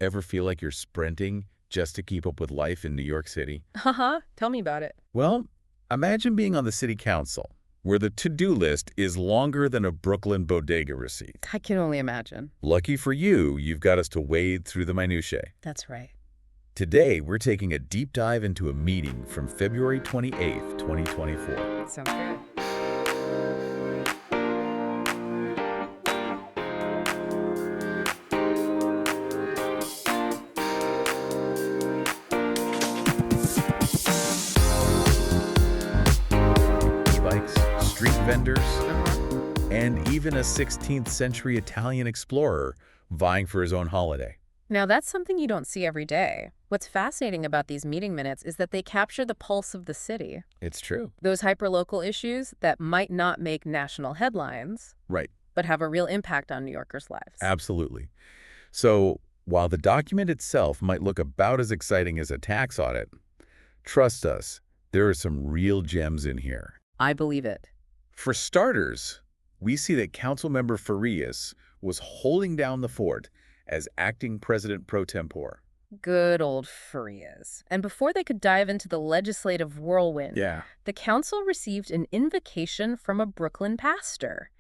Ever feel like you're sprinting just to keep up with life in New York City? Haha, tell me about it. Well, imagine being on the city council, where the to-do list is longer than a Brooklyn bodega receipt. I can only imagine. Lucky for you, you've got us to wade through the minutiae. That's right. Today, we're taking a deep dive into a meeting from February 28th, 2024. Sounds good. E-bikes, street vendors, Uh-huh. and even a 16th century Italian explorer vying for his own holiday. Now, that's something you don't see every day. What's fascinating about these meeting minutes is that they capture the pulse of the city. It's true. Those hyperlocal issues that might not make national headlines, Right. but have a real impact on New Yorkers' lives. Absolutely. So, while the document itself might look about as exciting as a tax audit, trust us, there are some real gems in here. I believe it. For starters, we see that Councilmember Farias was holding down the fort as acting president pro tempore. Good old Farias. And before they could dive into the legislative whirlwind, Yeah. the council received an invocation from a Brooklyn pastor.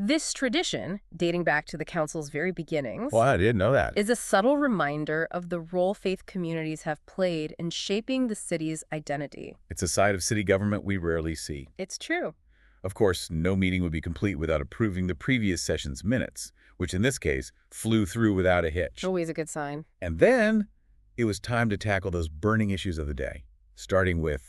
This tradition, dating back to the council's very beginnings, Well, I didn't know that. is a subtle reminder of the role faith communities have played in shaping the city's identity. It's a side of city government we rarely see. It's true. Of course, no meeting would be complete without approving the previous session's minutes, which in this case flew through without a hitch. Always a good sign. And then it was time to tackle those burning issues of the day, starting with,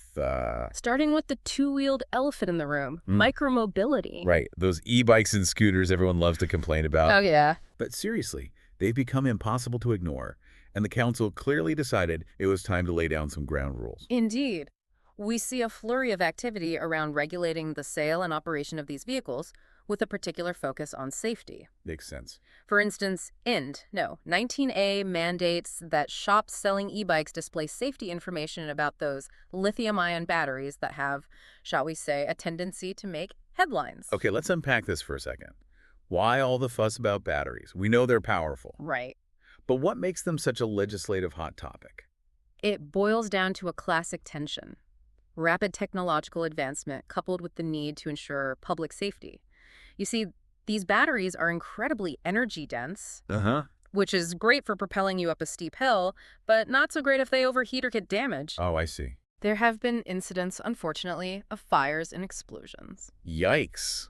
Starting with the two-wheeled elephant in the room, micromobility. right, those e-bikes and scooters everyone loves to complain about. Oh, yeah. But seriously, they've become impossible to ignore, and the council clearly decided it was time to lay down some ground rules. Indeed. We see a flurry of activity around regulating the sale and operation of these vehicles, with a particular focus on safety. Makes sense. For instance, 19A mandates that shops selling e-bikes display safety information about those lithium-ion batteries that have, shall we say, a tendency to make headlines. Okay, let's unpack this for a second. Why all the fuss about batteries? We know they're powerful. Right. But what makes them such a legislative hot topic? It boils down to a classic tension. Rapid technological advancement coupled with the need to ensure public safety. You see, these batteries are incredibly energy dense, Uh-huh. which is great for propelling you up a steep hill, but not so great if they overheat or get damaged. Oh, I see. There have been incidents, unfortunately, of fires and explosions. Yikes.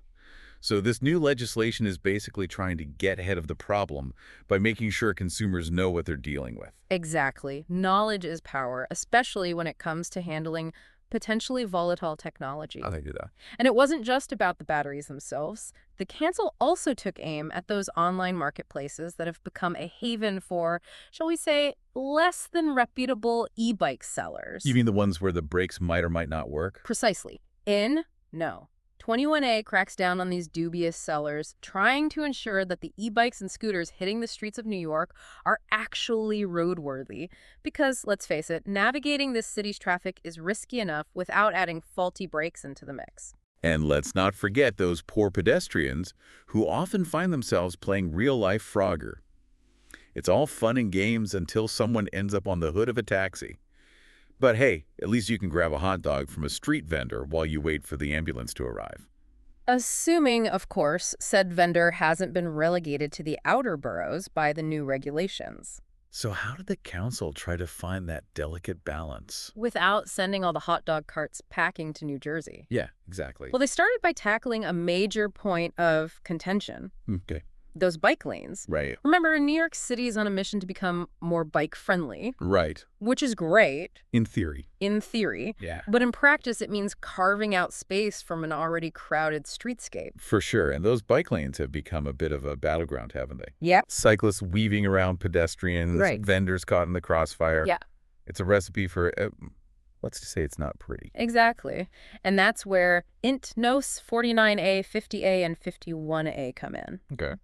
So this new legislation is basically trying to get ahead of the problem by making sure consumers know what they're dealing with. Exactly. Knowledge is power, especially when it comes to handling potentially volatile technology. How they do that? And it wasn't just about the batteries themselves. The council also took aim at those online marketplaces that have become a haven for, shall we say, less than reputable e-bike sellers. You mean the ones where the brakes might or might not work? Precisely. No. 21A cracks down on these dubious sellers, trying to ensure that the e-bikes and scooters hitting the streets of New York are actually roadworthy. Because, let's face it, navigating this city's traffic is risky enough without adding faulty brakes into the mix. And let's not forget those poor pedestrians who often find themselves playing real-life Frogger. It's all fun and games until someone ends up on the hood of a taxi. But hey, at least you can grab a hot dog from a street vendor while you wait for the ambulance to arrive. Assuming, of course, said vendor hasn't been relegated to the outer boroughs by the new regulations. So how did the council try to find that delicate balance? Without sending all the hot dog carts packing to New Jersey. Yeah, exactly. Well, they started by tackling a major point of contention. Okay. Those bike lanes. Right. Remember, New York City is on a mission to become more bike-friendly, Right. which is great, In theory. in theory, Yeah. but in practice it means carving out space from an already crowded streetscape. For sure. And those bike lanes have become a bit of a battleground, haven't they? Yep. Cyclists weaving around pedestrians, Right. vendors caught in the crossfire. Yeah. It's a recipe for, let's just say it's not pretty. Exactly. And that's where Int Nos 49A, 50A, and 51A come in. Okay.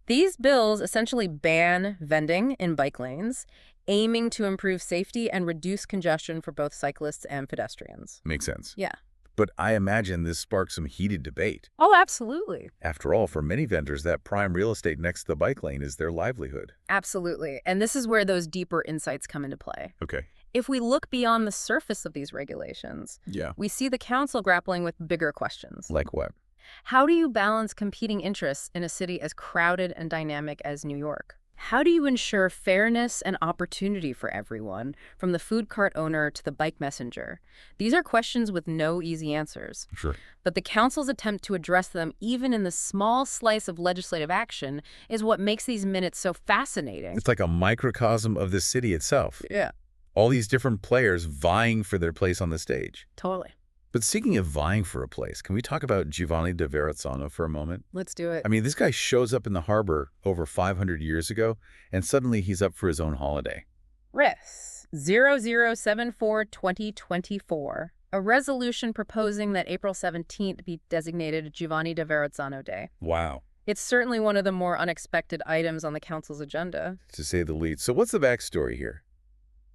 These bills essentially ban vending in bike lanes, aiming to improve safety and reduce congestion for both cyclists and pedestrians. Makes sense. Yeah. But I imagine this sparked some heated debate. Oh, absolutely. After all, for many vendors, that prime real estate next to the bike lane is their livelihood. Absolutely. And this is where those deeper insights come into play. Okay. If we look beyond the surface of these regulations, Yeah. we see the council grappling with bigger questions. Like what? How do you balance competing interests in a city as crowded and dynamic as New York? How do you ensure fairness and opportunity for everyone, from the food cart owner to the bike messenger? These are questions with no easy answers. Sure. But the council's attempt to address them, even in the small slice of legislative action, is what makes these minutes so fascinating. It's like a microcosm of the city itself. Yeah, All these different players vying for their place on the stage. totally. But speaking of vying for a place, can we talk about Giovanni da Verrazzano for a moment? Let's do it. I mean, this guy shows up in the harbor over 500 years ago, and suddenly he's up for his own holiday. RIS 0074-2024, a resolution proposing that April 17th be designated Giovanni da Verrazzano Day. Wow. It's certainly one of the more unexpected items on the council's agenda. To say the least. So what's the backstory here?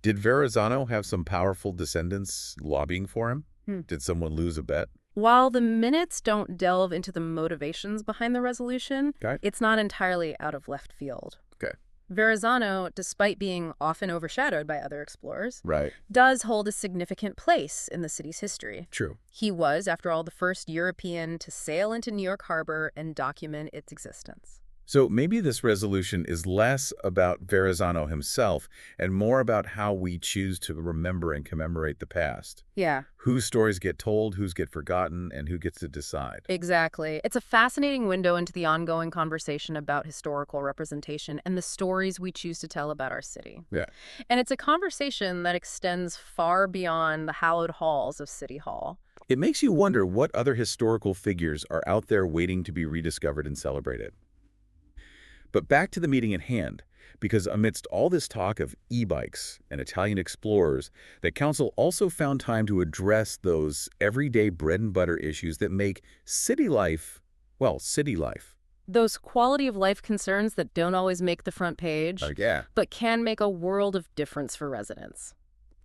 Did Verrazzano have some powerful descendants lobbying for him? Did someone lose a bet? While the minutes don't delve into the motivations behind the resolution, Okay. it's not entirely out of left field. Okay. Verrazzano, despite being often overshadowed by other explorers, Right. does hold a significant place in the city's history. True. He was, after all, the first European to sail into New York Harbor and document its existence. So maybe this resolution is less about Verrazzano himself and more about how we choose to remember and commemorate the past. Yeah, Whose stories get told, whose get forgotten, and who gets to decide. exactly. It's a fascinating window into the ongoing conversation about historical representation and the stories we choose to tell about our city. Yeah. And it's a conversation that extends far beyond the hallowed halls of City Hall. It makes you wonder what other historical figures are out there waiting to be rediscovered and celebrated. But back to the meeting at hand, because amidst all this talk of e-bikes and Italian explorers, the council also found time to address those everyday bread and butter issues that make city life, well, city life. Those quality of life concerns that don't always make the front page, Yeah. but can make a world of difference for residents.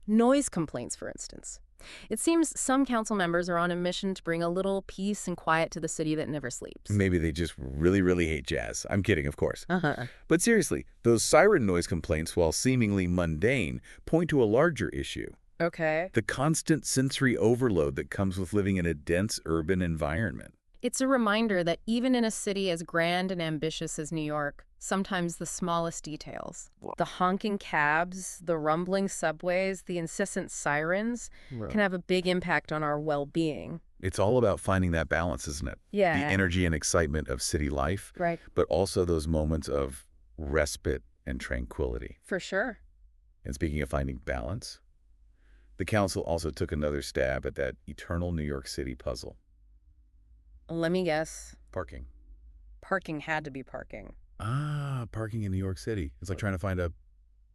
Noise complaints, for instance. It seems some council members are on a mission to bring a little peace and quiet to the city that never sleeps. Maybe they just really, really hate jazz. I'm kidding, of course. Uh-huh. But seriously, those siren noise complaints, while seemingly mundane, point to a larger issue. Okay. The constant sensory overload that comes with living in a dense urban environment. It's a reminder that even in a city as grand and ambitious as New York, sometimes the smallest details, the honking cabs, the rumbling subways, the incessant sirens, can have a big impact on our well-being. It's all about finding that balance, isn't it? Yeah. The energy and excitement of city life, Right. but also those moments of respite and tranquility. For sure. And speaking of finding balance, the council also took another stab at that eternal New York City puzzle. Let me guess. Parking. Parking had to be parking. Parking in New York City. It's like trying to find a...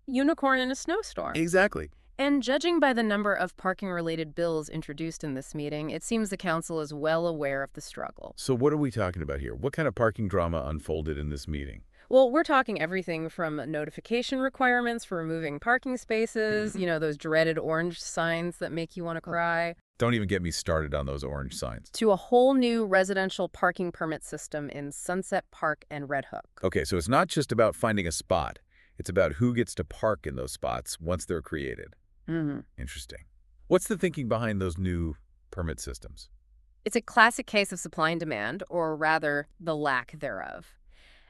Unicorn in a snowstorm. Exactly. And judging by the number of parking-related bills introduced in this meeting, it seems the council is well aware of the struggle. So what are we talking about here? What kind of parking drama unfolded in this meeting? Well, we're talking everything from notification requirements for removing parking spaces, those dreaded orange signs that make you want to cry, Don't even get me started on those orange signs. to a whole new residential parking permit system in Sunset Park and Red Hook. Okay, so it's not just about finding a spot. It's about who gets to park in those spots once they're created. Mm-hmm. Interesting. What's the thinking behind those new permit systems? It's a classic case of supply and demand, or rather, the lack thereof.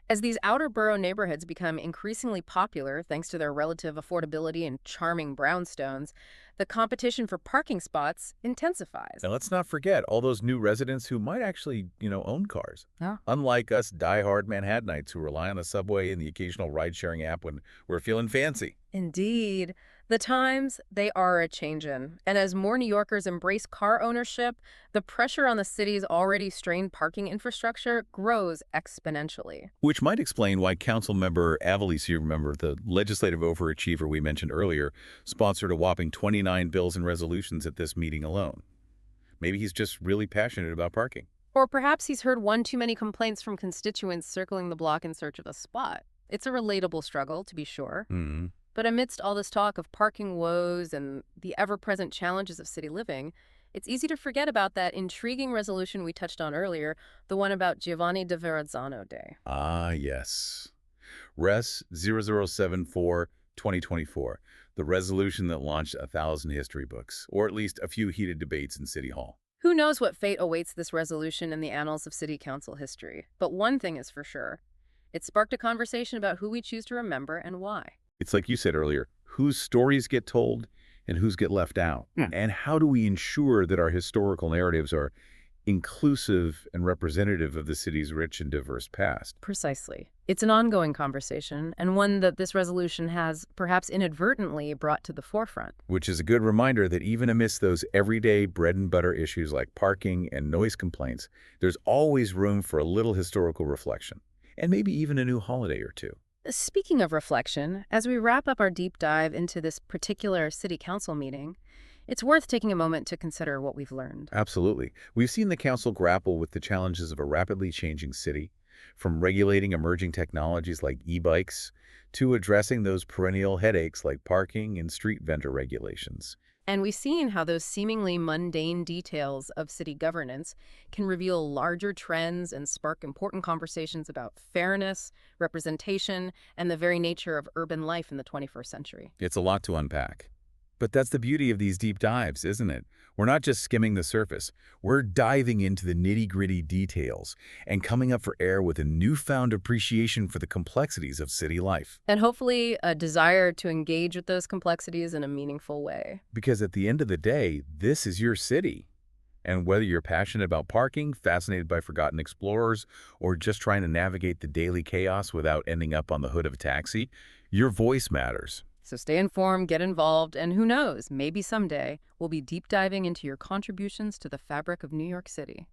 As these outer borough neighborhoods become increasingly popular thanks to their relative affordability and charming brownstones, the competition for parking spots intensifies. And let's not forget all those new residents who might actually, own cars. Yeah. Unlike us die-hard Manhattanites who rely on the subway and the occasional ride-sharing app when we're feeling fancy. Indeed. The times, they are a-changin'. And as more New Yorkers embrace car ownership, the pressure on the city's already strained parking infrastructure grows exponentially. Which might explain why Councilmember Avalise, you remember, the legislative overachiever we mentioned earlier, sponsored a whopping 29 bills and resolutions at this meeting alone. Maybe he's just really passionate about parking. Or perhaps he's heard one too many complaints from constituents circling the block in search of a spot. It's a relatable struggle, to be sure. Mm-hmm. But amidst all this talk of parking woes and the ever-present challenges of city living, It's easy to forget about that intriguing resolution we touched on earlier, the one about Giovanni da Verrazzano Day. Ah, yes. Res 0074-2024, the resolution that launched 1,000 history books, or at least a few heated debates in City Hall. Who knows what fate awaits this resolution in the annals of city council history? But one thing is for sure. It sparked a conversation about who we choose to remember and why. It's like you said earlier, whose stories get told and whose get left out. And how do we ensure that our historical narratives are inclusive and representative of the city's rich and diverse past? Precisely. It's an ongoing conversation, and one that this resolution has, perhaps inadvertently, brought to the forefront. Which is a good reminder that even amidst those everyday bread and butter issues like parking and noise complaints, there's always room for a little historical reflection, and maybe even a new holiday or two. Speaking of reflection, as we wrap up our deep dive into this particular city council meeting, it's worth taking a moment to consider what we've learned. Absolutely. We've seen the council grapple with the challenges of a rapidly changing city, from regulating emerging technologies like e-bikes to addressing those perennial headaches like parking and street vendor regulations. And we've seen how those seemingly mundane details of city governance can reveal larger trends and spark important conversations about fairness, representation, and the very nature of urban life in the 21st century. It's a lot to unpack. But that's the beauty of these deep dives, isn't it? We're not just skimming the surface. We're diving into the nitty-gritty details and coming up for air with a newfound appreciation for the complexities of city life. And hopefully a desire to engage with those complexities in a meaningful way. Because at the end of the day, this is your city. And whether you're passionate about parking, fascinated by forgotten explorers, or just trying to navigate the daily chaos without ending up on the hood of a taxi, your voice matters. So stay informed, get involved, and who knows, maybe someday we'll be deep diving into your contributions to the fabric of New York City.